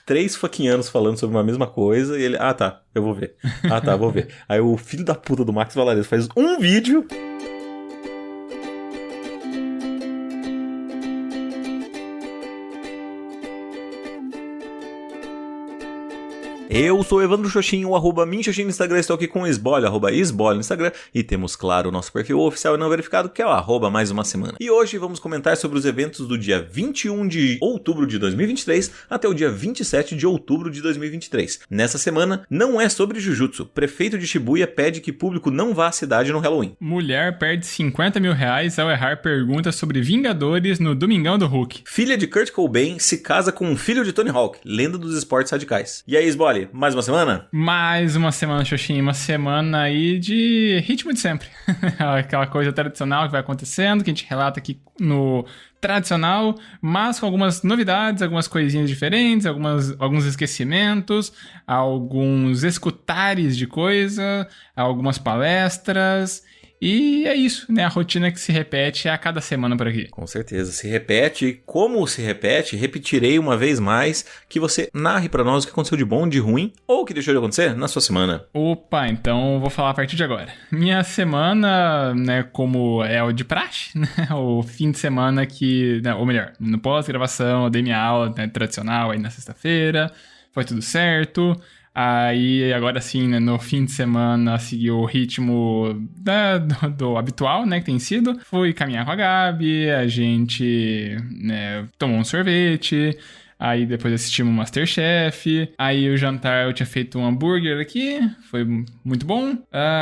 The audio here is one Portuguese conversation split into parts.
3 fucking anos falando sobre uma mesma coisa e ele, tá, eu vou ver. Vou ver. Aí o filho da puta do Max Valarezo faz um vídeo... Eu sou o Evandro Xoxin, o @minxoxin no Instagram, estou aqui com o Esbole, @esbole no Instagram, e temos, claro, o nosso perfil oficial e não verificado, que é o @mais uma semana. E hoje vamos comentar sobre os eventos do dia 21 de outubro de 2023 até o dia 27 de outubro de 2023. Nessa semana, não é sobre Jujutsu. Prefeito de Shibuya pede que público não vá à cidade no Halloween. Mulher perde 50 mil reais ao errar perguntas sobre Vingadores no Domingão do Hulk. Filha de Kurt Cobain se casa com um filho de Tony Hawk, lenda dos esportes radicais. E aí, Esbole? Mais uma semana? Mais uma semana, Xoxin. Uma semana aí de ritmo de sempre. Aquela coisa tradicional que vai acontecendo, que a gente relata aqui no tradicional, mas com algumas novidades, algumas coisinhas diferentes, alguns esquecimentos, alguns escutares de coisa, algumas palestras... E é isso, né? A rotina que se repete a cada semana por aqui. Com certeza, se repete. Como se repete, repetirei uma vez mais que você narre pra nós o que aconteceu de bom, de ruim ou o que deixou de acontecer na sua semana. Opa, então vou falar a partir de agora. Minha semana, né, como é o de praxe, né? O fim de semana que, né, ou melhor, no pós-gravação eu dei minha aula, né, tradicional aí na sexta-feira, foi tudo certo. Aí, agora sim, né, no fim de semana, segui o ritmo do habitual, né, que tem sido. Fui caminhar com a Gabi, a gente, né, tomou um sorvete, aí depois assistimos o MasterChef, aí o jantar eu tinha feito um hambúrguer aqui, foi muito bom.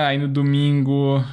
Aí no domingo,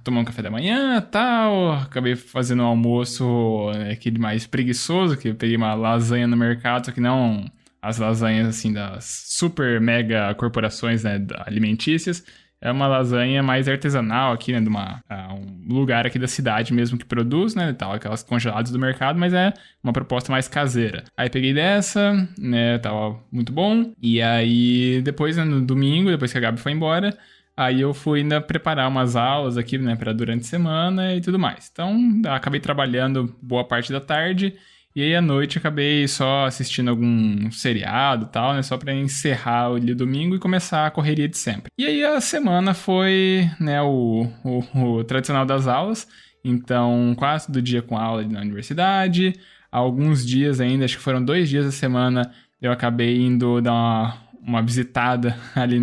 tomamos um café da manhã e tal, acabei fazendo um almoço, né, aquele mais preguiçoso, que eu peguei uma lasanha no mercado, só que não... as lasanhas, assim, das super mega corporações, né, alimentícias. É uma lasanha mais artesanal aqui, né, de um lugar aqui da cidade mesmo que produz, né, tal, aquelas congeladas do mercado, mas é uma proposta mais caseira. Aí peguei dessa, né, tava muito bom. E aí, depois, né, no domingo, depois que a Gabi foi embora, aí eu fui ainda preparar umas aulas aqui, né, para durante a semana e tudo mais. Então, acabei trabalhando boa parte da tarde. E aí, à noite, acabei só assistindo algum seriado e tal, né? Só pra encerrar o domingo e começar a correria de sempre. E aí, a semana foi, né, o tradicional das aulas. Então, quase todo dia com aula na universidade. Alguns dias ainda, acho que foram 2 dias da semana, eu acabei indo dar uma visitada ali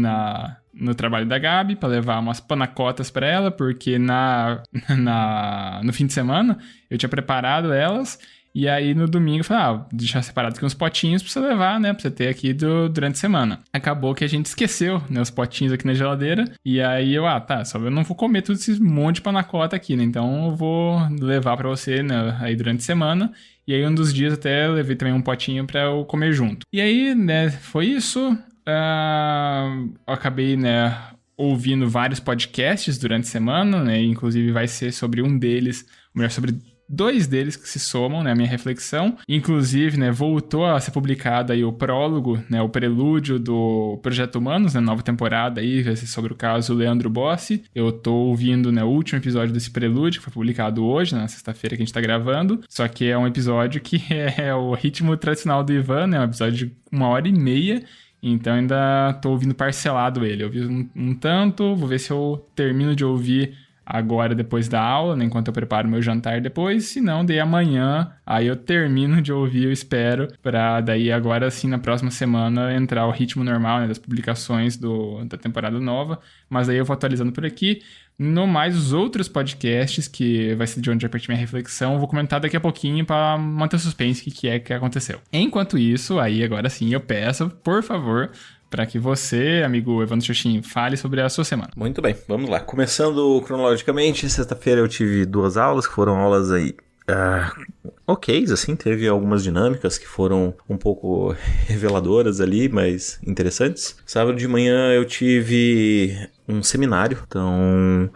no trabalho da Gabi, para levar umas panacotas para ela, porque no fim de semana eu tinha preparado elas. E aí, no domingo, eu falei, deixar separado aqui uns potinhos pra você levar, né? Pra você ter aqui durante a semana. Acabou que a gente esqueceu, né? Os potinhos aqui na geladeira. E aí, só eu não vou comer tudo esse monte de panacota aqui, né? Então, eu vou levar pra você, né? Aí, durante a semana. E aí, um dos dias até eu levei também um potinho pra eu comer junto. E aí, né? Foi isso. Eu acabei, né? Ouvindo vários podcasts durante a semana, né? Inclusive, vai ser sobre um deles, ou melhor, sobre 2 deles que se somam, né, a minha reflexão. Inclusive, né, voltou a ser publicado aí o prólogo, né, o prelúdio do Projeto Humanos, né, nova temporada aí, vai ser sobre o caso Leandro Bossi. Eu tô ouvindo, né, o último episódio desse prelúdio, que foi publicado hoje, na sexta-feira que a gente tá gravando. Só que é um episódio que é o ritmo tradicional do Ivan, né, um episódio de 1h30. Então ainda tô ouvindo parcelado ele. Eu ouvi um tanto, vou ver se eu termino de ouvir agora depois da aula, né, enquanto eu preparo meu jantar depois, se não, daí amanhã, aí eu termino de ouvir, eu espero, pra daí agora sim, na próxima semana, entrar o ritmo normal, né, das publicações da temporada nova, mas aí eu vou atualizando por aqui. No mais, os outros podcasts, que vai ser de onde eu partir minha reflexão, eu vou comentar daqui a pouquinho pra manter o suspense que aconteceu. Enquanto isso, aí agora sim, eu peço, por favor, para que você, amigo Evandro Xoxin, fale sobre a sua semana. Muito bem, vamos lá. Começando cronologicamente, sexta-feira eu tive 2 aulas, que foram aulas aí ok, assim, teve algumas dinâmicas que foram um pouco reveladoras ali, mas interessantes. Sábado de manhã eu tive um seminário, então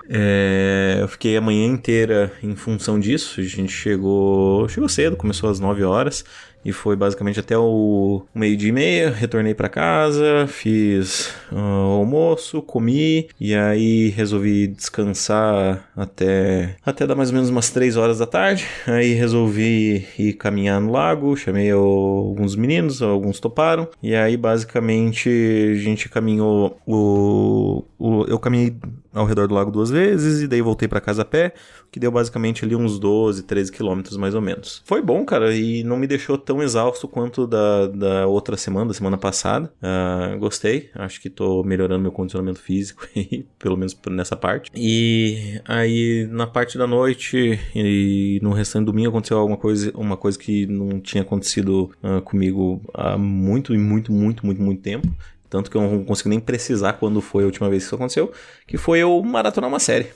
eu fiquei a manhã inteira em função disso. A gente chegou cedo, começou às 9 horas. e foi basicamente até o 12:30, retornei pra casa, fiz almoço, comi, e aí resolvi descansar até dar mais ou menos umas 3 horas da tarde, aí resolvi ir caminhar no lago, chamei alguns meninos, alguns toparam, e aí basicamente a gente caminhou eu caminhei ao redor do lago 2 vezes e daí voltei pra casa a pé, que deu basicamente ali uns 12, 13 quilômetros mais ou menos. Foi bom, cara, e não me deixou tão exausto quanto da outra semana, da semana passada. Gostei, acho que tô melhorando meu condicionamento físico, pelo menos nessa parte. E aí na parte da noite e no restante do domingo aconteceu uma coisa que não tinha acontecido comigo há muito tempo. Tanto que eu não consigo nem precisar quando foi a última vez que isso aconteceu, que foi eu maratonar uma série.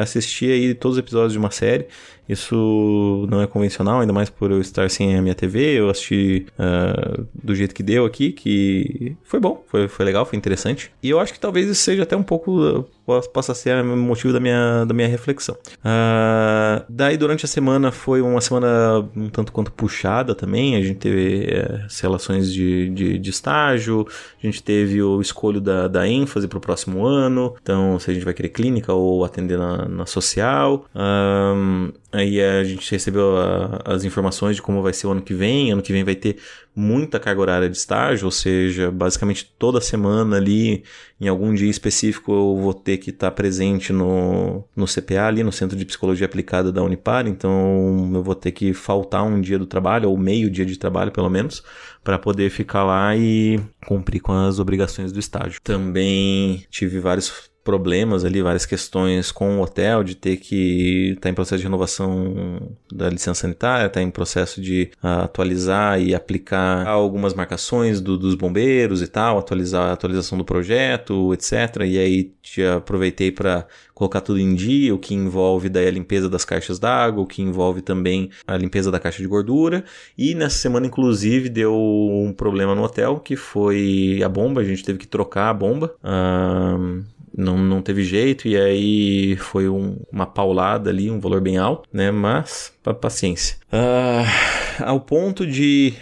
Assisti aí todos os episódios de uma série. Isso não é convencional, ainda mais por eu estar sem a minha TV. Eu assisti do jeito que deu aqui, que foi bom, foi legal, foi interessante. E eu acho que talvez isso seja até um pouco, possa ser o motivo da minha reflexão. Daí durante a semana foi uma semana um tanto quanto puxada também. A gente teve as relações de estágio, a gente teve o escolho da ênfase para o próximo ano. Então, se a gente vai querer clínica ou atender na social. Aí a gente recebeu as informações de como vai ser o ano que vem. Ano que vem vai ter muita carga horária de estágio, ou seja, basicamente toda semana ali, em algum dia específico, eu vou ter que estar presente no CPA ali, no Centro de Psicologia Aplicada da Unipar. Então eu vou ter que faltar um dia do trabalho, ou meio dia de trabalho pelo menos, para poder ficar lá e cumprir com as obrigações do estágio. Também tive vários problemas ali, várias questões com o hotel, de ter que estar em processo de renovação da licença sanitária, estar em processo de atualizar e aplicar algumas marcações dos bombeiros e tal, atualizar a atualização do projeto, etc. E aí aproveitei para colocar tudo em dia, o que envolve daí a limpeza das caixas d'água, o que envolve também a limpeza da caixa de gordura. E nessa semana, inclusive, deu um problema no hotel, que foi a bomba. A gente teve que trocar a bomba. Não teve jeito, e aí foi uma paulada ali, um valor bem alto, né? Mas, paciência. Ao ponto de,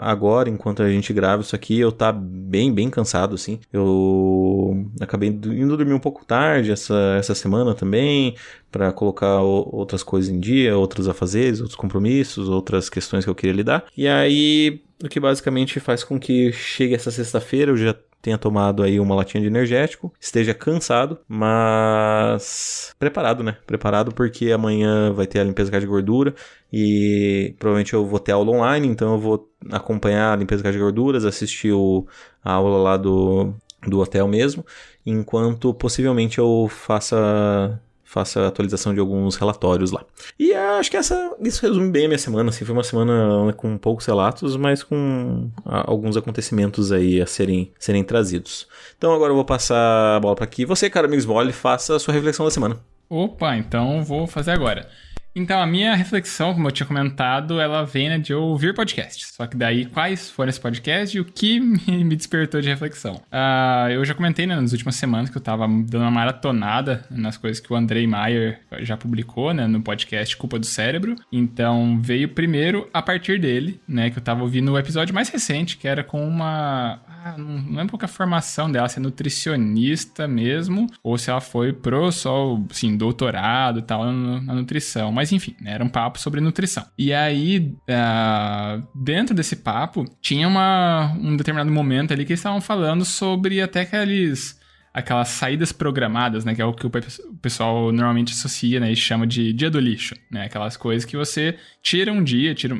agora, enquanto a gente grava isso aqui, eu tá bem cansado, assim. Eu acabei indo dormir um pouco tarde essa semana também, para colocar outras coisas em dia, outros afazeres, outros compromissos, outras questões que eu queria lidar. E aí, o que basicamente faz com que chegue essa sexta-feira, eu já tenha tomado aí uma latinha de energético, esteja cansado, mas preparado, né? Preparado porque amanhã vai ter a limpeza da caixa de gordura e provavelmente eu vou ter aula online, então eu vou acompanhar a limpeza da caixa de gorduras, assistir a aula lá do hotel mesmo, enquanto possivelmente eu faça a atualização de alguns relatórios lá. E acho que isso resume bem a minha semana. Assim, foi uma semana com poucos relatos, mas com alguns acontecimentos aí a serem trazidos. Então agora eu vou passar a bola para aqui. Você, cara, amigo Sbolle, faça a sua reflexão da semana. Opa, então vou fazer agora. Então, a minha reflexão, como eu tinha comentado, ela vem, né, de eu ouvir podcasts. Só que daí, quais foram esses podcasts e o que me despertou de reflexão? Eu já comentei, né, nas últimas semanas que eu tava dando uma maratonada nas coisas que o Andrei Maier já publicou, né, no podcast Culpa do Cérebro. Então, veio primeiro a partir dele, né, que eu tava ouvindo o episódio mais recente, que era com uma... não lembro qual que é a formação dela, se é nutricionista mesmo, ou se ela foi pro só, assim, doutorado e tal na nutrição. Mas enfim, né, era um papo sobre nutrição. E aí, dentro desse papo, tinha um determinado momento ali que eles estavam falando sobre até aquelas saídas programadas, né? Que é o que o pessoal normalmente associa, né? E chama de dia do lixo, né? Aquelas coisas que você tira um dia, tira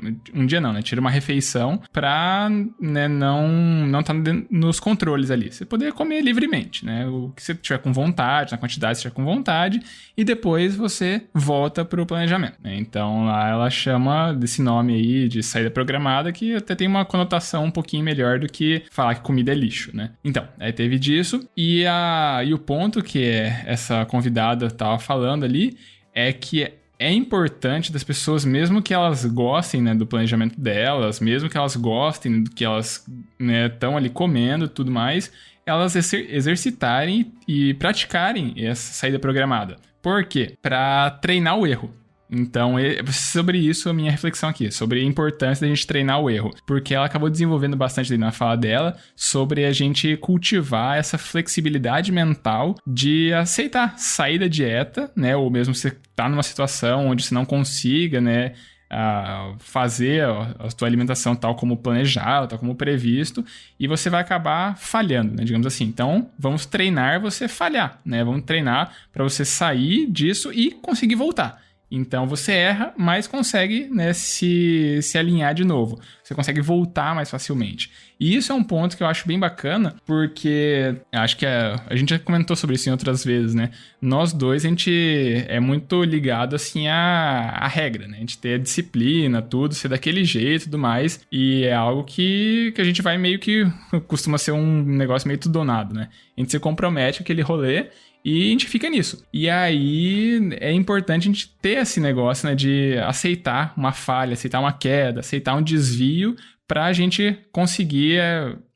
uma refeição pra, né, não tá nos controles ali. Você poder comer livremente, né? O que você tiver com vontade, na quantidade que você tiver com vontade, e depois você volta pro planejamento, né? Então, lá ela chama desse nome aí de saída programada, que até tem uma conotação um pouquinho melhor do que falar que comida é lixo, né? Então, aí teve disso, e o ponto que essa convidada estava falando ali é que é importante das pessoas, mesmo que elas gostem, né, do planejamento delas, mesmo que elas gostem do que elas estão ali comendo e tudo mais, elas exercitarem e praticarem essa saída programada. Por quê? Para treinar o erro. Então, sobre isso, a minha reflexão aqui, sobre a importância da gente treinar o erro, porque ela acabou desenvolvendo bastante ali na fala dela sobre a gente cultivar essa flexibilidade mental de aceitar sair da dieta, né, ou mesmo você tá numa situação onde você não consiga, né, fazer a tua alimentação tal como planejado, tal como previsto, e você vai acabar falhando, né, digamos assim. Então, vamos treinar você falhar, né? Vamos treinar para você sair disso e conseguir voltar. Então, você erra, mas consegue, né, se alinhar de novo. Você consegue voltar mais facilmente. E isso é um ponto que eu acho bem bacana, porque acho que a gente já comentou sobre isso em outras vezes, né? Nós dois, a gente é muito ligado, assim, à regra, né? A gente ter a disciplina, tudo, ser daquele jeito e tudo mais. E é algo que a gente vai meio que... costuma ser um negócio meio tudo ou nada, né? A gente se compromete com aquele rolê e a gente fica nisso. E aí é importante a gente ter esse negócio, né, de aceitar uma falha, aceitar uma queda, aceitar um desvio pra gente conseguir,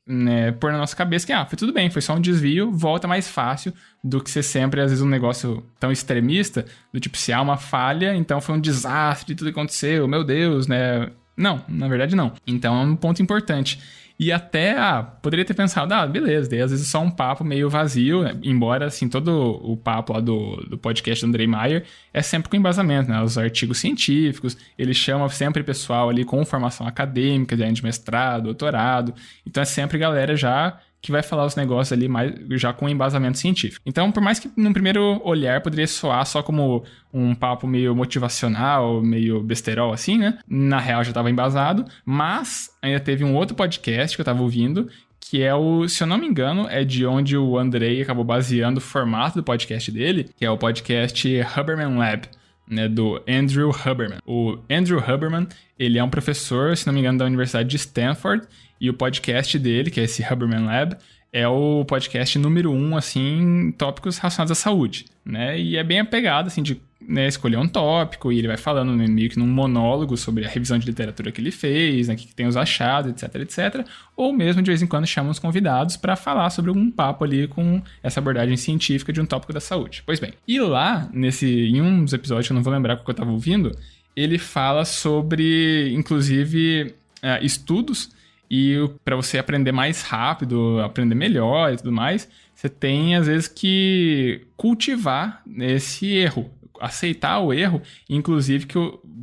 né, pôr na nossa cabeça que, foi tudo bem, foi só um desvio, volta mais fácil do que ser sempre, às vezes, um negócio tão extremista, do tipo, se há uma falha, então foi um desastre, tudo que aconteceu, meu Deus, né? Não, na verdade não. Então é um ponto importante. E até, poderia ter pensado, beleza, daí às vezes só um papo meio vazio, né? Embora, assim, todo o papo lá do podcast do Andrei Maier é sempre com embasamento, né? Os artigos científicos, ele chama sempre pessoal ali com formação acadêmica, de mestrado, doutorado, então é sempre galera já que vai falar os negócios ali mais já com embasamento científico. Então, por mais que num primeiro olhar poderia soar só como um papo meio motivacional, meio besterol assim, né? Na real já estava embasado, mas ainda teve um outro podcast que eu estava ouvindo, que é se eu não me engano, é de onde o Andrei acabou baseando o formato do podcast dele, que é o podcast Huberman Lab, né, do Andrew Huberman. O Andrew Huberman, ele é um professor, se não me engano, da Universidade de Stanford, e o podcast dele, que é esse Huberman Lab, é o podcast número 1, assim, em tópicos relacionados à saúde, né? E é bem apegado, assim, de, né, escolher um tópico, e ele vai falando, né, meio que num monólogo sobre a revisão de literatura que ele fez, né, que tem os achados, etc, etc. Ou mesmo, de vez em quando, chama os convidados para falar sobre um papo ali com essa abordagem científica de um tópico da saúde. Pois bem, e lá, em uns episódios, que eu não vou lembrar qual que eu estava ouvindo, ele fala sobre, inclusive, estudos. E para você aprender mais rápido, aprender melhor e tudo mais, você tem, às vezes, que cultivar esse erro. Aceitar o erro, inclusive que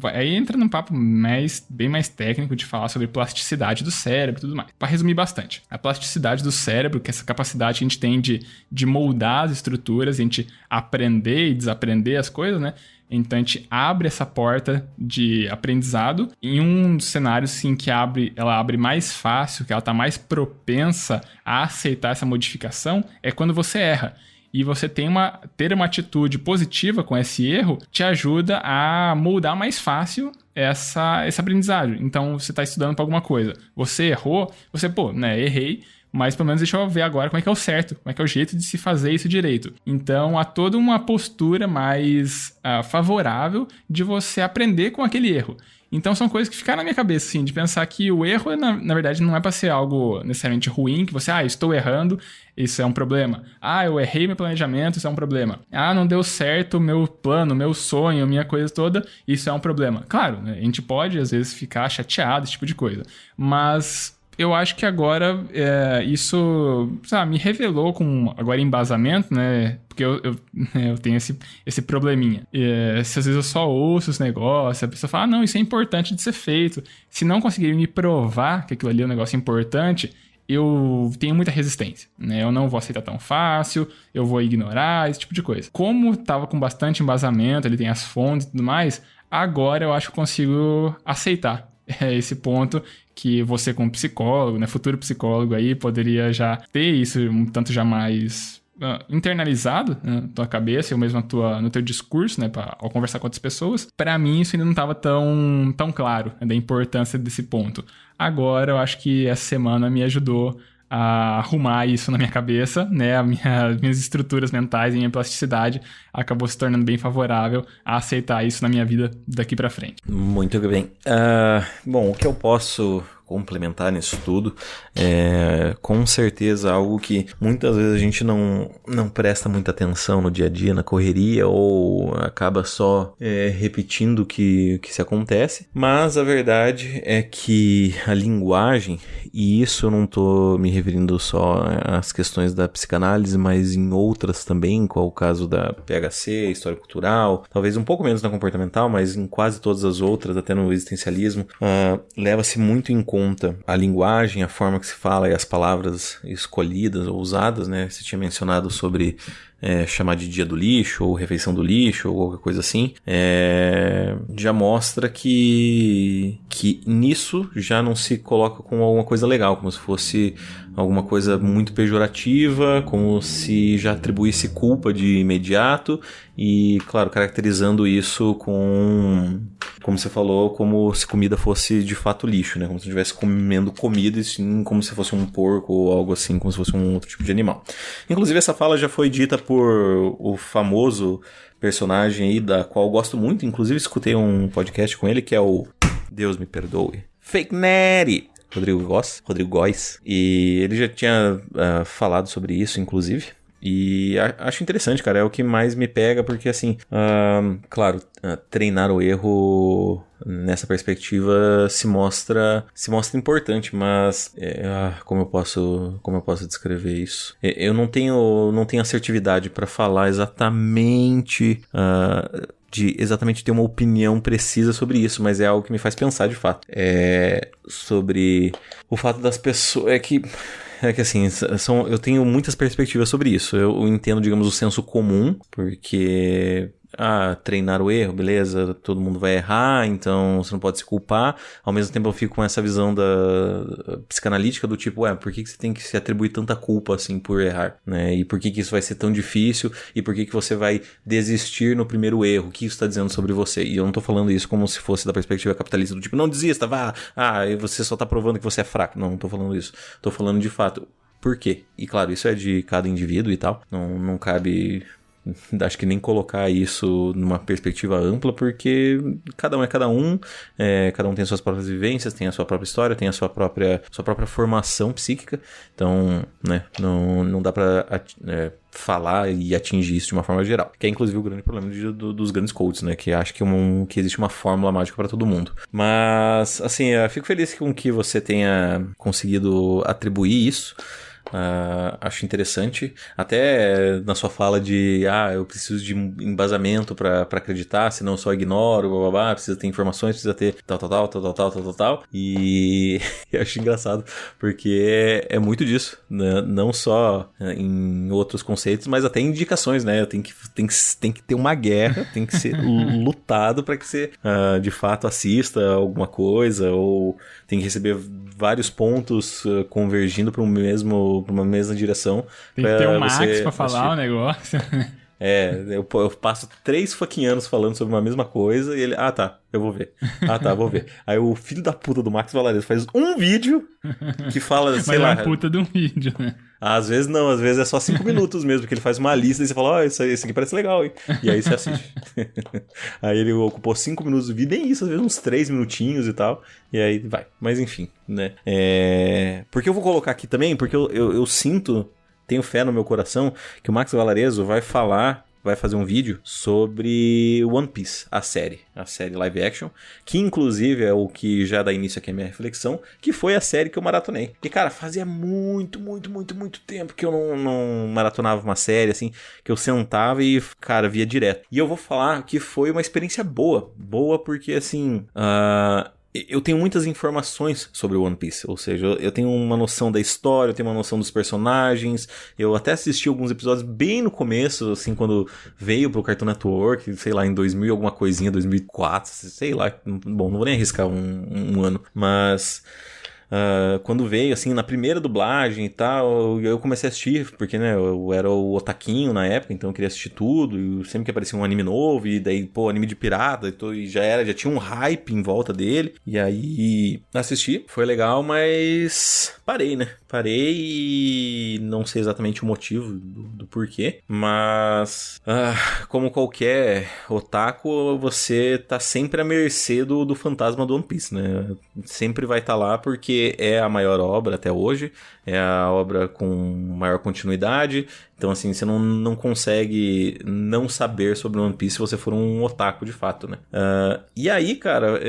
aí entra num papo bem mais técnico de falar sobre plasticidade do cérebro e tudo mais. Para resumir bastante, a plasticidade do cérebro, que é essa capacidade que a gente tem de moldar as estruturas, a gente aprender e desaprender as coisas, né? Então a gente abre essa porta de aprendizado em um cenário sim que ela abre mais fácil, que ela está mais propensa a aceitar essa modificação, é quando você erra. E você ter uma atitude positiva com esse erro te ajuda a moldar mais fácil essa aprendizagem. Então, você está estudando para alguma coisa. Você errou, errei, mas pelo menos deixa eu ver agora como é que é o certo, como é que é o jeito de se fazer isso direito. Então, há toda uma postura mais favorável de você aprender com aquele erro. Então, são coisas que ficaram na minha cabeça, assim, de pensar que o erro, na verdade, não é para ser algo necessariamente ruim, que você, estou errando, isso é um problema. Eu errei meu planejamento, isso é um problema. Não deu certo o meu plano, meu sonho, minha coisa toda, isso é um problema. Claro, né, a gente pode, às vezes, ficar chateado, esse tipo de coisa. Mas eu acho que agora isso me revelou com agora embasamento, né? Porque eu tenho esse probleminha. Se às vezes eu só ouço os negócios, a pessoa fala, não, isso é importante de ser feito. Se não conseguir me provar que aquilo ali é um negócio importante, eu tenho muita resistência, né? Eu não vou aceitar tão fácil, eu vou ignorar, esse tipo de coisa. Como tava com bastante embasamento, ele tem as fontes e tudo mais, agora eu acho que eu consigo aceitar esse ponto que você como psicólogo, né, futuro psicólogo aí, poderia já ter isso um tanto já mais internalizado, né, na tua cabeça ou mesmo no teu discurso, né, ao conversar com outras pessoas. Para mim isso ainda não estava tão claro, né, da importância desse ponto. Agora eu acho que essa semana me ajudou a arrumar isso na minha cabeça, né? Minhas estruturas mentais e minha plasticidade acabou se tornando bem favorável a aceitar isso na minha vida daqui pra frente. Muito bem. Bom, o que eu posso complementar nisso tudo. Com certeza algo que muitas vezes a gente não presta muita atenção no dia a dia, na correria, ou acaba só repetindo o que se acontece. Mas a verdade é que a linguagem, e isso eu não tô me referindo só às questões da psicanálise, mas em outras também, qual o caso da PHC, história cultural, talvez um pouco menos na comportamental, mas em quase todas as outras, até no existencialismo, leva-se muito em conta a linguagem, a forma que se fala e as palavras escolhidas ou usadas, né? Você tinha mencionado sobre chamar de dia do lixo, ou refeição do lixo, ou qualquer coisa assim, já mostra que nisso já não se coloca como alguma coisa legal, como se fosse alguma coisa muito pejorativa, como se já atribuísse culpa de imediato, e, claro, caracterizando isso como você falou, como se comida fosse de fato lixo, né? Como se eu estivesse comendo comida, e sim como se fosse um porco ou algo assim, como se fosse um outro tipo de animal. Inclusive, essa fala já foi dita por o famoso personagem aí, da qual eu gosto muito, inclusive escutei um podcast com ele, que é o Deus me perdoe, Fake Nery, Rodrigo Góes, e ele já tinha falado sobre isso, inclusive. E acho interessante, cara, é o que mais me pega, porque assim, claro, treinar o erro nessa perspectiva se mostra importante, mas como eu posso descrever isso? Eu não tenho assertividade para falar exatamente de exatamente ter uma opinião precisa sobre isso, mas é algo que me faz pensar de fato. Sobre o fato das pessoas. É que assim, eu tenho muitas perspectivas sobre isso. Eu entendo, digamos, o senso comum, porque treinar o erro, beleza, todo mundo vai errar, então você não pode se culpar. Ao mesmo tempo eu fico com essa visão da psicanalítica do tipo, por que você tem que se atribuir tanta culpa assim por errar, né? E por que isso vai ser tão difícil? E por que você vai desistir no primeiro erro? O que isso está dizendo sobre você? E eu não tô falando isso como se fosse da perspectiva capitalista, do tipo, não desista, vá, você só tá provando que você é fraco. Não tô falando isso. Tô falando de fato, por quê? E claro, isso é de cada indivíduo e tal, não cabe... Acho que nem colocar isso numa perspectiva ampla, porque cada um é cada um, cada um tem suas próprias vivências, tem a sua própria história, tem a sua própria formação psíquica, então, né, não dá pra falar e atingir isso de uma forma geral, que é inclusive o grande problema dos grandes coaches, né, que acho que existe uma fórmula mágica para todo mundo. Mas, assim, eu fico feliz com que você tenha conseguido atribuir isso. Acho interessante, até na sua fala de eu preciso de embasamento pra acreditar, senão eu só ignoro, blá, blá, blá, precisa ter informações, precisa ter tal, e eu acho engraçado, porque é muito disso, né? Não só em outros conceitos, mas até em indicações, né? Tem que ter uma guerra, tem que ser lutado para que você de fato assista alguma coisa, ou tem que receber vários pontos convergindo para uma mesma direção. Tem que ter um Max pra falar o negócio. Eu passo 3 fucking anos falando sobre uma mesma coisa e ele, eu vou ver. Vou ver. Aí o filho da puta do Max Valarezo faz um vídeo que fala, sei lá... Mas é uma puta de um vídeo, né? Às vezes não, às vezes é só 5 minutos mesmo, que ele faz uma lista e você fala, esse aqui parece legal, hein? E aí você assiste. Aí ele ocupou 5 minutos do vídeo, nem isso, às vezes uns 3 minutinhos e tal, e aí vai. Mas enfim, né? Porque eu vou colocar aqui também, porque eu sinto, tenho fé no meu coração, que o Max Valarezo vai fazer um vídeo sobre One Piece, a série live action, que inclusive é o que já dá início aqui à minha reflexão, que foi a série que eu maratonei. E cara, fazia muito tempo que eu não maratonava uma série, assim, que eu sentava e, cara, via direto. E eu vou falar que foi uma experiência boa porque, assim... eu tenho muitas informações sobre o One Piece, ou seja, eu tenho uma noção da história, eu tenho uma noção dos personagens, eu até assisti alguns episódios bem no começo, assim, quando veio pro Cartoon Network, sei lá, em 2000 alguma coisinha, 2004, sei lá, bom, não vou nem arriscar um ano, mas... quando veio, assim, na primeira dublagem e tal, eu comecei a assistir, porque, né, eu era o otaquinho na época, então eu queria assistir tudo, e sempre que aparecia um anime novo, e daí, anime de pirata, e já tinha um hype em volta dele, e aí assisti, foi legal, mas parei, né, e não sei exatamente o motivo do porquê, mas como qualquer otaku, você tá sempre à mercê do fantasma do One Piece, né, sempre vai estar lá, porque porque é a maior obra até hoje, é a obra com maior continuidade, então assim, você não consegue não saber sobre One Piece se você for um otaku de fato, né? E aí, cara,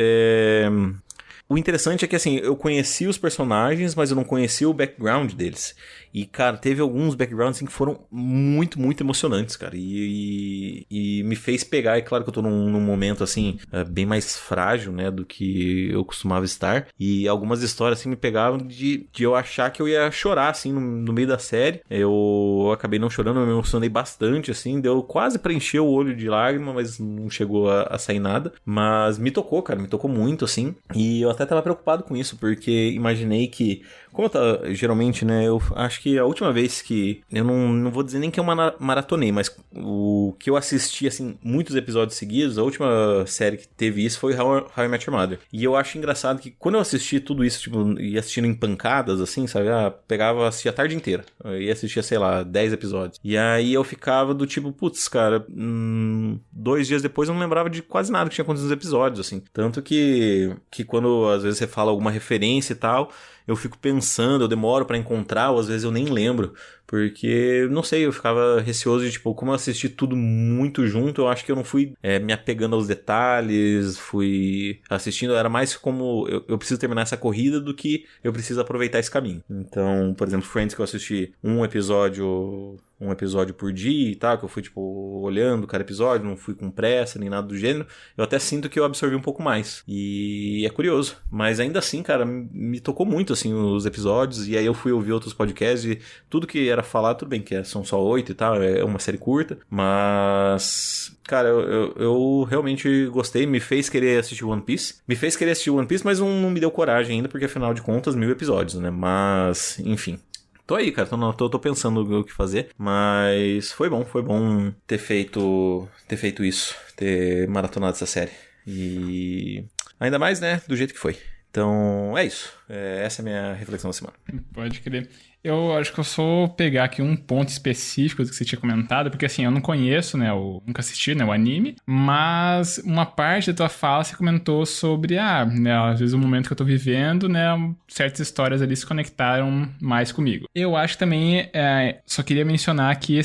o interessante é que, assim, eu conheci os personagens, mas eu não conhecia o background deles. E, cara, teve alguns backgrounds assim, que foram muito, muito emocionantes, cara. E me fez pegar. E claro que eu tô num momento, assim, bem mais frágil, né, do que eu costumava estar. E algumas histórias, assim, me pegavam de eu achar que eu ia chorar, assim, no meio da série. Eu acabei não chorando, eu me emocionei bastante, assim. Deu quase pra encher o olho de lágrima, mas não chegou a sair nada. Mas me tocou, cara, me tocou muito, assim. E eu até tava preocupado com isso, porque imaginei que... Como geralmente, né, eu acho que a última vez que... Eu não vou dizer nem que eu maratonei, mas o que eu assisti, assim, muitos episódios seguidos, a última série que teve isso foi How I Met Your Mother. E eu acho engraçado que quando eu assisti tudo isso, tipo, ia assistindo em pancadas, assim, sabe? Pegava, assistia a tarde inteira. Eu ia assistir, sei lá, 10 episódios. E aí eu ficava do tipo, putz, cara, 2 dias depois eu não lembrava de quase nada que tinha acontecido nos episódios, assim. Tanto que quando, às vezes, você fala alguma referência e tal... Eu fico pensando, eu demoro pra encontrar, ou às vezes eu nem lembro, porque, não sei, eu ficava receoso de, tipo, como eu assisti tudo muito junto, eu acho que eu não fui me apegando aos detalhes, fui assistindo, era mais como eu preciso terminar essa corrida do que eu preciso aproveitar esse caminho. Então, por exemplo, Friends, que eu assisti um episódio por dia e tal, que eu fui, tipo, olhando cada episódio, não fui com pressa nem nada do gênero, eu até sinto que eu absorvi um pouco mais. E é curioso. Mas ainda assim, cara, me tocou muito, assim, os episódios, e aí eu fui ouvir outros podcasts e tudo que era falado, tudo bem que são só 8 e tal, é uma série curta, mas... Cara, eu realmente gostei, me fez querer assistir One Piece. Mas não me deu coragem ainda, porque afinal de contas, 1000 episódios, né? Mas, enfim... Tô aí, cara, tô pensando o que fazer, mas foi bom ter feito isso, ter maratonado essa série. E ainda mais, né, do jeito que foi. Então, é isso. Essa é a minha reflexão da semana. Pode crer. Eu acho que eu só pegar aqui um ponto específico do que você tinha comentado, porque assim, eu não conheço, né, nunca assisti, né, o anime, mas uma parte da tua fala você comentou sobre, né, às vezes o momento que eu tô vivendo, né, certas histórias ali se conectaram mais comigo. Eu acho que também, só queria mencionar aqui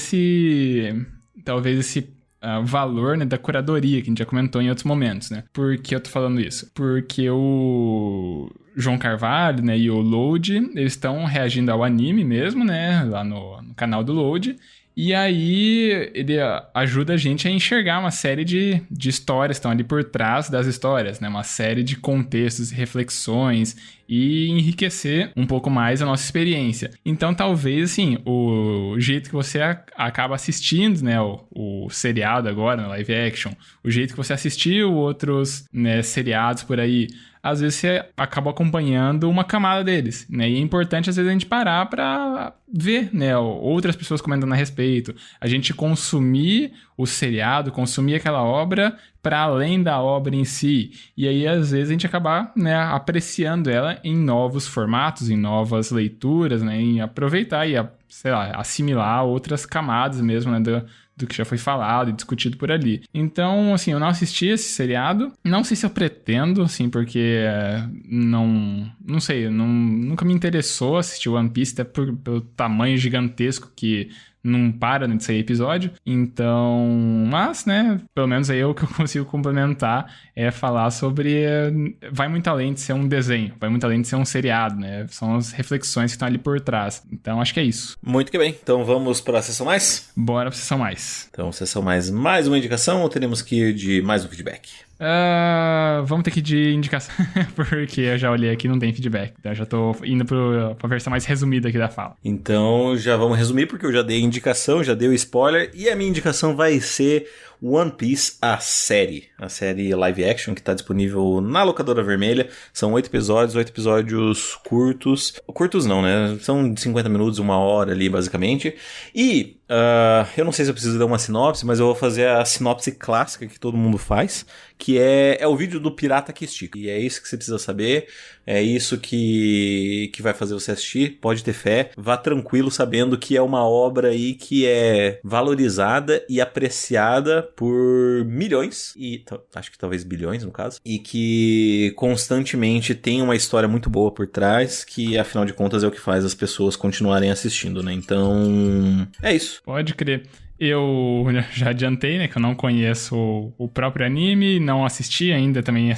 talvez esse valor, né, da curadoria, que a gente já comentou em outros momentos, né? Por que eu tô falando isso? Porque o João Carvalho, né, e o Load, eles estão reagindo ao anime mesmo, né, lá no canal do Load, e aí ele ajuda a gente a enxergar uma série de histórias que estão ali por trás das histórias, né? Uma série de contextos e reflexões e enriquecer um pouco mais a nossa experiência. Então, talvez, assim, o jeito que você acaba assistindo, né, o seriado agora, no live action, o jeito que você assistiu outros, né, seriados por aí, às vezes você acaba acompanhando uma camada deles, né? E é importante, às vezes, a gente parar pra ver, né, outras pessoas comentando a respeito. A gente consumir o seriado, consumir aquela obra para além da obra em si. E aí, às vezes, a gente acaba, né, apreciando ela em novos formatos, em novas leituras, né? Em aproveitar e, sei lá, assimilar outras camadas mesmo, né, do que já foi falado e discutido por ali. Então, assim, eu não assisti esse seriado. Não sei se eu pretendo, assim, porque não sei, nunca me interessou assistir One Piece, até pelo tamanho gigantesco que não para, né, de sair episódio. Então, mas, né, pelo menos aí o que eu consigo complementar é falar sobre... vai muito além de ser um desenho, vai muito além de ser um seriado, né? São as reflexões que estão ali por trás. Então, acho que é isso. Muito que bem. Então, vamos para a sessão mais? Bora pra sessão mais. Então, sessão mais uma indicação ou teremos que ir de mais um feedback? Vamos ter que ir de indicação, porque eu já olhei aqui e não tem feedback. Então eu já tô indo pra versão mais resumida aqui da fala. Então já vamos resumir, porque eu já dei indicação, já dei o spoiler, e a minha indicação vai ser One Piece, a série live action, que está disponível na Locadora Vermelha. São 8 episódios curtos. Curtos não, né? São de 50 minutos, 1 hora ali, basicamente. E eu não sei se eu preciso dar uma sinopse, mas eu vou fazer a sinopse clássica que todo mundo faz, que é o vídeo do Pirata que Estica. E é isso que você precisa saber, é isso que vai fazer você assistir. Pode ter fé, vá tranquilo sabendo que é uma obra aí que é valorizada e apreciada por milhões, e acho que talvez bilhões no caso, e que constantemente tem uma história muito boa por trás, que afinal de contas é o que faz as pessoas continuarem assistindo, né? Então, é isso. Pode crer. Eu já adiantei, né, que eu não conheço o próprio anime, não assisti ainda também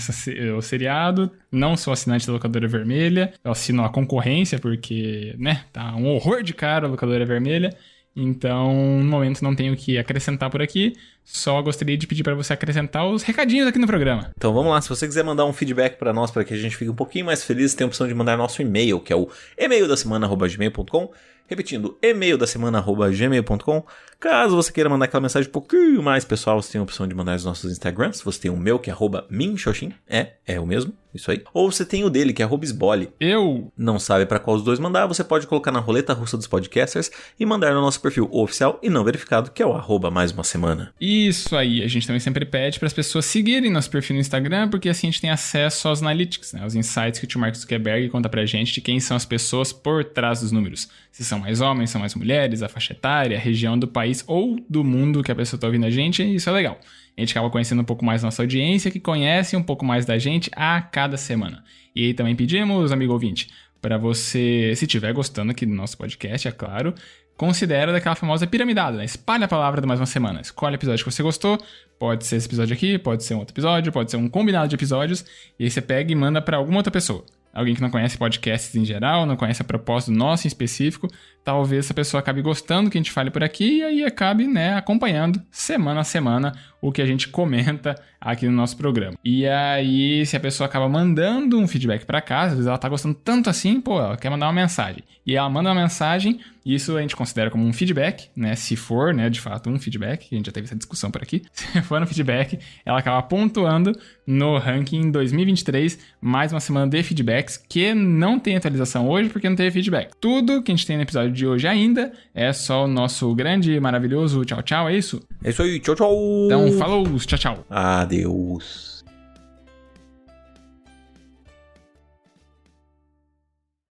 o seriado, não sou assinante da Locadora Vermelha, eu assino a concorrência porque, né, tá um horror de caro a Locadora Vermelha, então no momento não tenho o que acrescentar por aqui, só gostaria de pedir para você acrescentar os recadinhos aqui no programa. Então vamos lá, se você quiser mandar um feedback para nós, para que a gente fique um pouquinho mais feliz, tem a opção de mandar nosso e-mail, que é o emaildasemana@gmail.com. Repetindo, emaildasemana@gmail.com. Caso você queira mandar aquela mensagem um pouquinho mais pessoal, você tem a opção de mandar os nossos Instagrams. Você tem o meu, que é @minxoxin, é o mesmo, isso aí. Ou você tem o dele, que é @sbole. Eu Não sabe para qual dos dois mandar, você pode colocar na roleta russa dos podcasters e mandar no nosso perfil oficial e não verificado, que é o @mais uma semana. Isso aí, a gente também sempre pede para as pessoas seguirem nosso perfil no Instagram, porque assim a gente tem acesso aos analytics, né? Os insights que o tio Mark Zuckerberg conta pra gente de quem são as pessoas por trás dos números. Se são mais homens, são mais mulheres, a faixa etária, a região do país ou do mundo que a pessoa tá ouvindo a gente, e isso é legal. A gente acaba conhecendo um pouco mais nossa audiência, que conhece um pouco mais da gente a cada semana. E aí também pedimos, amigo ouvinte, para você, se estiver gostando aqui do nosso podcast, é claro, considera daquela famosa piramidada, né? Espalha a palavra de mais uma semana. Escolhe o episódio que você gostou. Pode ser esse episódio aqui, pode ser um outro episódio, pode ser um combinado de episódios. E aí você pega e manda para alguma outra pessoa. Alguém que não conhece podcasts em geral, não conhece a proposta do nosso em específico. Talvez essa pessoa acabe gostando que a gente fale por aqui e aí acabe, né, acompanhando semana a semana o que a gente comenta aqui no nosso programa. E aí, se a pessoa acaba mandando um feedback para casa, às vezes ela tá gostando tanto assim, pô, ela quer mandar uma mensagem. E ela manda uma mensagem, e isso a gente considera como um feedback, né? Se for, né, de fato, um feedback, a gente já teve essa discussão por aqui. Se for um feedback, ela acaba pontuando no ranking 2023, mais uma semana de feedbacks, que não tem atualização hoje porque não teve feedback. Tudo que a gente tem no episódio de hoje ainda é só o nosso grande e maravilhoso tchau, tchau, é isso? É isso aí, tchau, tchau! Então, falou, tchau, tchau! Adeus!